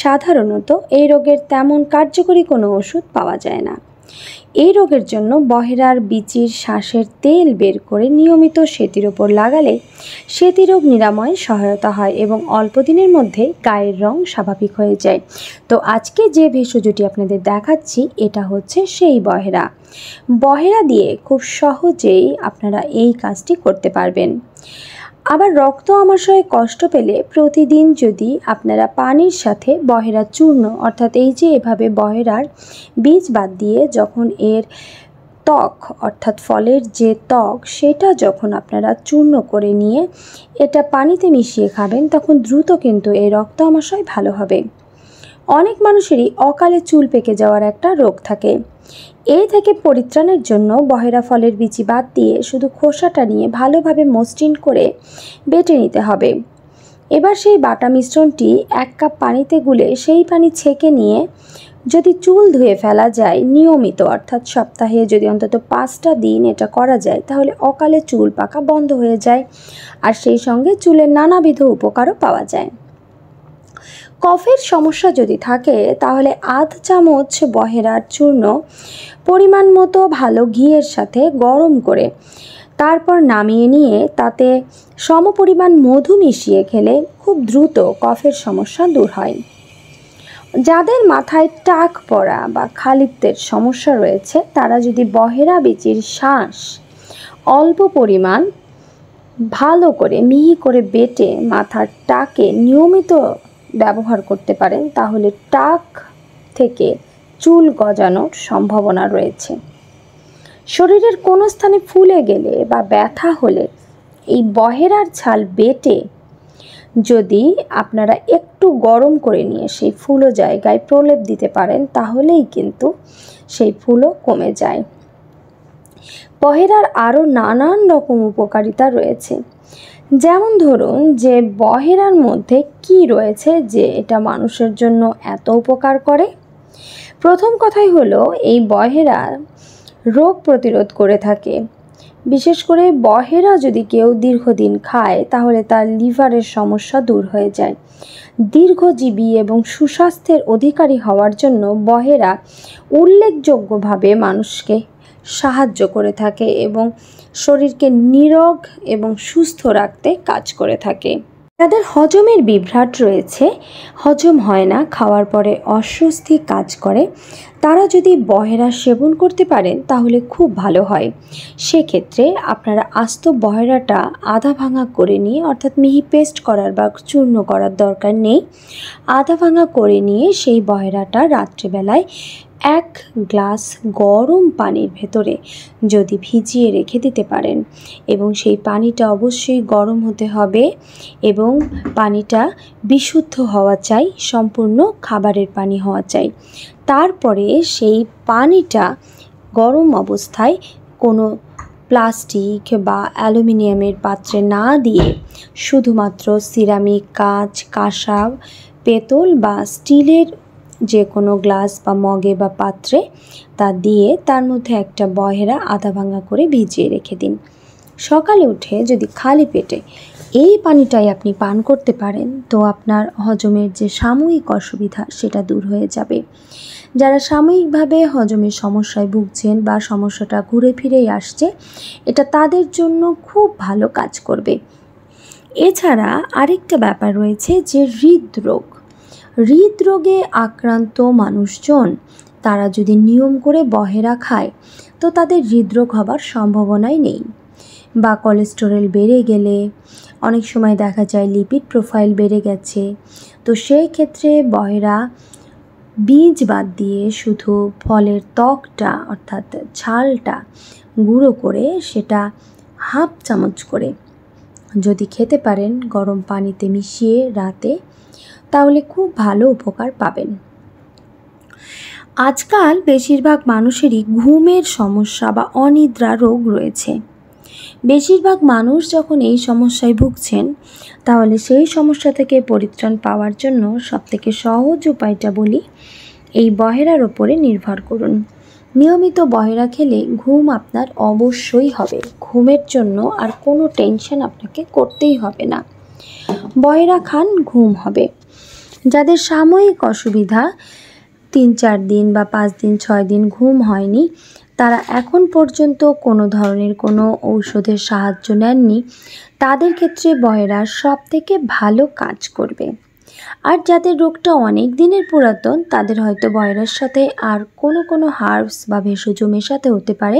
সাধারণত এই রোগের তেমন কার্যকরী কোনো ওষুধ পাওয়া যায় না। এই রোগের জন্য বহেরার বিচির শ্বাসের তেল বের করে নিয়মিত সেতির ওপর লাগালে সেতি রোগ নিরাময়ে সহায়তা হয় এবং অল্প দিনের মধ্যে গায়ের রং স্বাভাবিক হয়ে যায়। তো আজকে যে ভেষজটি আপনাদের দেখাচ্ছি এটা হচ্ছে সেই বহেরা। বহেরা দিয়ে খুব সহজেই আপনারা এই কাজটি করতে পারবেন। আবার রক্ত আমাশয়ে কষ্ট পেলে প্রতিদিন যদি আপনারা পানির সাথে বহেরা চূর্ণ অর্থাৎ এই যে এভাবে বহেরার বীজ বাদ দিয়ে যখন এর ত্বক অর্থাৎ ফলের যে ত্বক সেটা যখন আপনারা চূর্ণ করে নিয়ে এটা পানিতে মিশিয়ে খাবেন তখন দ্রুত কিন্তু এই রক্ত আমাশয় ভালো হবে। অনেক মানুষেরই অকালে চুল পেকে যাওয়ার একটা রোগ থাকে। এই থেকে পরিত্রাণের জন্য বহেরা ফলের বিচি বাদ দিয়ে শুধু খোসাটা নিয়ে ভালোভাবে মসৃণ করে বেটে নিতে হবে। এবার সেই বাটা মিশ্রণটি 1 কাপ পানিতে গুলে সেই পানি ছেঁকে নিয়ে যদি চুল ধুয়ে ফেলা যায় নিয়মিত অর্থাৎ সপ্তাহে যদি অন্তত 5টা দিন এটা করা যায় তাহলে অকালে চুল পাকা বন্ধ হয়ে যায় আর সেই সঙ্গে চুলের নানাবিধ উপকারও পাওয়া যায়। কফের সমস্যা যদি থাকে তাহলে আধ চামচ বহেরার চূর্ণ পরিমাণ মতো ভালো ঘিয়ের সাথে গরম করে তারপর নামিয়ে নিয়ে তাতে সমপরিমাণ মধু মিশিয়ে খেলে খুব দ্রুত কফের সমস্যা দূর হয়। যাদের মাথায় টাক পড়া বা খালিত্বের সমস্যা রয়েছে তারা যদি বহেরা বিচির শাঁস অল্প পরিমাণ ভালো করে মিহি করে বেটে মাথার টাকে নিয়মিত ব্যবহার করতে পারেন তাহলে টাক থেকে চুল গজানোর সম্ভাবনা রয়েছে। শরীরের কোনো স্থানে ফুলে গেলে বা ব্যথা হলে এই বহেরার ছাল বেটে যদি আপনারা একটু গরম করে নিয়ে সেই ফুলো জায়গায় প্রলেপ দিতে পারেন তাহলেই কিন্তু সেই ফুলও কমে যায়। বহেরার আরও নানান রকম উপকারিতা রয়েছে, যেমন ধরুন যে বহেরার মধ্যে কি রয়েছে যে এটা মানুষের জন্য এত উপকার করে। প্রথম কথাই হলো এই বহেরা রোগ প্রতিরোধ করে থাকে। বিশেষ করে বহেরা যদি কেউ দীর্ঘদিন খায় তাহলে তার লিভারের সমস্যা দূর হয়ে যায়। দীর্ঘজীবী এবং সুস্বাস্থ্যের অধিকারী হওয়ার জন্য বহেরা উল্লেখযোগ্যভাবে মানুষকে সাহায্য করে থাকে এবং শরীরকে নিরোগ এবং সুস্থ রাখতে কাজ করে থাকে। যাদের হজমের বিভ্রাট রয়েছে, হজম হয় না, খাওয়ার পরে অস্বস্তি কাজ করে, তারা যদি বহেরা সেবন করতে পারেন তাহলে খুব ভালো হয়। সেক্ষেত্রে আপনারা আস্ত বহেরাটা আধা ভাঙা করে নিয়ে অর্থাৎ মিহি পেস্ট করার বা চূর্ণ করার দরকার নেই, আধা ভাঙা করে নিয়ে সেই বহেরাটা রাত্রিবেলায় 1 গ্লাস গরম পানির ভেতরে যদি ভিজিয়ে রেখে দিতে পারেন এবং সেই পানিটা অবশ্যই গরম হতে হবে এবং পানিটা বিশুদ্ধ হওয়া চাই, সম্পূর্ণ খাবারের পানি হওয়া চাই। তারপরে সেই পানিটা গরম অবস্থায় কোনো প্লাস্টিক বা অ্যালুমিনিয়ামের পাত্রে না দিয়ে শুধুমাত্র সিরামিক, কাঁচ, কাঁসা, পেতল বা স্টিলের যে কোনো গ্লাস বা মগে বা পাত্রে তা দিয়ে তার মধ্যে একটা বহেরা আধা ভাঙা করে ভিজিয়ে রেখে দিন। সকালে উঠে যদি খালি পেটে এই পানিটাই আপনি পান করতে পারেন তো আপনার হজমের যে সাময়িক অসুবিধা সেটা দূর হয়ে যাবে। যারা সাময়িকভাবে হজমের সমস্যায় ভুগছেন বা সমস্যাটা ঘুরে ফিরেই আসছে, এটা তাদের জন্য খুব ভালো কাজ করবে। এছাড়া আরেকটা ব্যাপার রয়েছে যে হৃদরোগে আক্রান্ত মানুষজন তারা যদি নিয়ম করে বহেরা খায় তো তাদের হৃদরোগ হবার সম্ভাবনাই নেই। বা কোলেস্টেরল বেড়ে গেলে অনেক সময় দেখা যায় লিপিড প্রোফাইল বেড়ে গেছে, তো সেই ক্ষেত্রে বহেরা বীজ বাদ দিয়ে শুধু ফলের ত্বকটা অর্থাৎ ছালটা গুঁড়ো করে সেটা হাফ চামচ করে যদি খেতে পারেন গরম পানিতে মিশিয়ে রাতে, তাহলে খুব ভালো উপকার পাবেন। আজকাল বেশিরভাগ মানুষেরই ঘুমের সমস্যা বা অনিদ্রা রোগ রয়েছে। বেশিরভাগ মানুষ যখন এই সমস্যায় ভুগছেন তাহলে সেই সমস্যা থেকে পরিত্রাণ পাওয়ার জন্য সবথেকে সহজ উপায়টা বলি, এই বহেরার ওপরে নির্ভর করুন। নিয়মিত বহেরা খেলে ঘুম আপনার অবশ্যই হবে। ঘুমের জন্য আর কোনো টেনশন আপনাকে করতেই হবে না। বহেরা খান, ঘুম হবে। যাদের সাময়িক অসুবিধা 3-4 দিন বা 5 দিন 6 দিন ঘুম হয়নি, তারা এখন পর্যন্ত কোনো ধরনের কোনো ঔষধের সাহায্য নেননি, তাদের ক্ষেত্রে বহেরা সবথেকে ভালো কাজ করবে। আর যাদের রোগটা অনেক দিনের পুরাতন, তাদের হয়তো বহেরার সাথে আর কোনো হার্বস বা ভেষজ মেশাতে হতে পারে।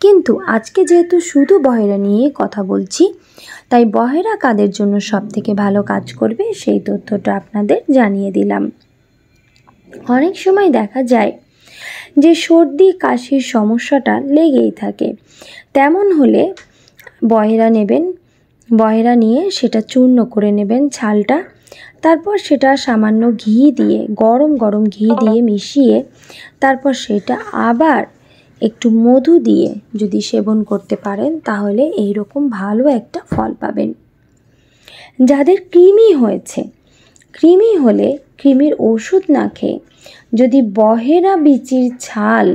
কিন্তু আজকে যেহেতু শুধু বহেরা নিয়ে কথা বলছি, তাই বহেরা কাদের জন্য সবথেকে ভালো কাজ করবে সেই তথ্যটা আপনাদের জানিয়ে দিলাম। অনেক সময় দেখা যায় যে সর্দি কাশির সমস্যাটা লেগেই থাকে, তেমন হলে বহেরা নেবেন। বহেরা নিয়ে সেটা চূর্ণ করে নেবেন ছালটা, তারপর সেটা সামান্য ঘি দিয়ে গরম ঘি দিয়ে মিশিয়ে তারপর সেটা আবার একটু মধু দিয়ে যদি সেবন করতে পারেন, তাহলে এইরকম ভালো একটা ফল পাবেন। যাদের কৃমি হয়েছে, কৃমি হলে কৃমির ওষুধ না খেয়ে যদি বহেরা বিচির ছাল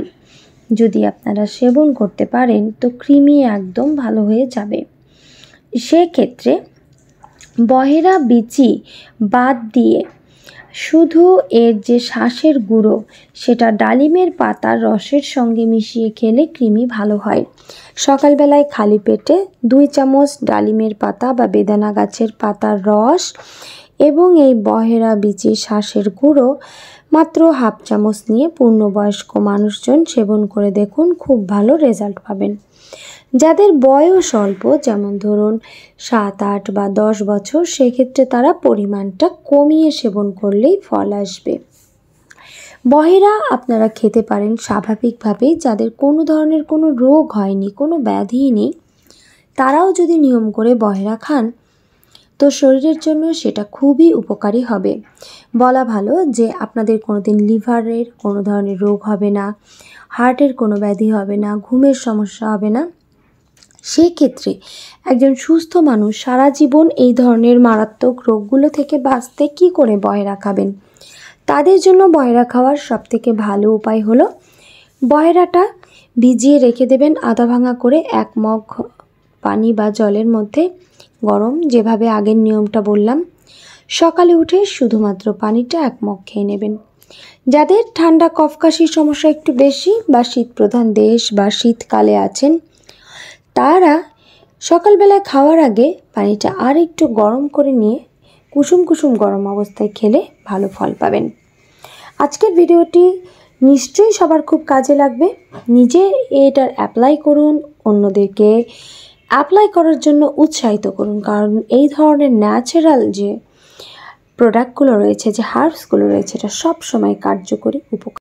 যদি আপনারা সেবন করতে পারেন, তো কৃমি একদম ভালো হয়ে যাবে। সেক্ষেত্রে বহেরা বিচি বাদ দিয়ে শুধু এর যে শ্বাসের গুঁড়ো, সেটা ডালিমের পাতার রসের সঙ্গে মিশিয়ে খেলে কৃমি ভালো হয়। সকালবেলায় খালি পেটে 2 চামচ ডালিমের পাতা বা বেদানা গাছের পাতার রস এবং এই বহেরা বিচির শ্বাসের গুঁড়ো মাত্র 1/2 চামচ নিয়ে পূর্ণবয়স্ক মানুষজন সেবন করে দেখুন, খুব ভালো রেজাল্ট পাবেন। যাদের বয়স অল্প, যেমন ধরুন 7, 8 বা 10 বছর, সেক্ষেত্রে তারা পরিমাণটা কমিয়ে সেবন করলেই ফল আসবে। বহেরা আপনারা খেতে পারেন স্বাভাবিকভাবেই। যাদের কোনো ধরনের কোনো রোগ হয়নি, কোনো ব্যাধি নেই, তারাও যদি নিয়ম করে বহেরা খান, তো শরীরের জন্য সেটা খুবই উপকারী হবে। বলা ভালো যে আপনাদের কোনোদিন লিভারের কোনো ধরনের রোগ হবে না, হার্টের কোনো ব্যাধি হবে না, ঘুমের সমস্যা হবে না। সেক্ষেত্রে একজন সুস্থ মানুষ সারা জীবন এই ধরনের মারাত্মক রোগগুলো থেকে বাঁচতে কী করে বহেরা খাবেন? তাদের জন্য বহেরা খাওয়ার সবথেকে ভালো উপায় হলো বহেরাটা ভিজিয়ে রেখে দেবেন আধা ভাঙা করে 1 মগ পানি বা জলের মধ্যে গরম, যেভাবে আগের নিয়মটা বললাম। সকালে উঠে শুধুমাত্র পানিটা 1 মগ খেয়ে নেবেন। যাদের ঠান্ডা কফ কাশির সমস্যা একটু বেশি বা শীতপ্রধান দেশ বা শীতকালে আছেন, তারা সকালবেলায় খাওয়ার আগে পানিটা আর একটু গরম করে নিয়ে কুসুম গরম অবস্থায় খেলে ভালো ফল পাবেন। আজকের ভিডিওটি নিশ্চয়ই সবার খুব কাজে লাগবে। নিজে এটার অ্যাপ্লাই করুন, অন্যদেরকে অ্যাপ্লাই করার জন্য উৎসাহিত করুন, কারণ এই ধরনের ন্যাচারাল যে প্রোডাক্টগুলো রয়েছে, যে হার্বসগুলো রয়েছে, এটা সব সময় কার্যকরী, উপকারী।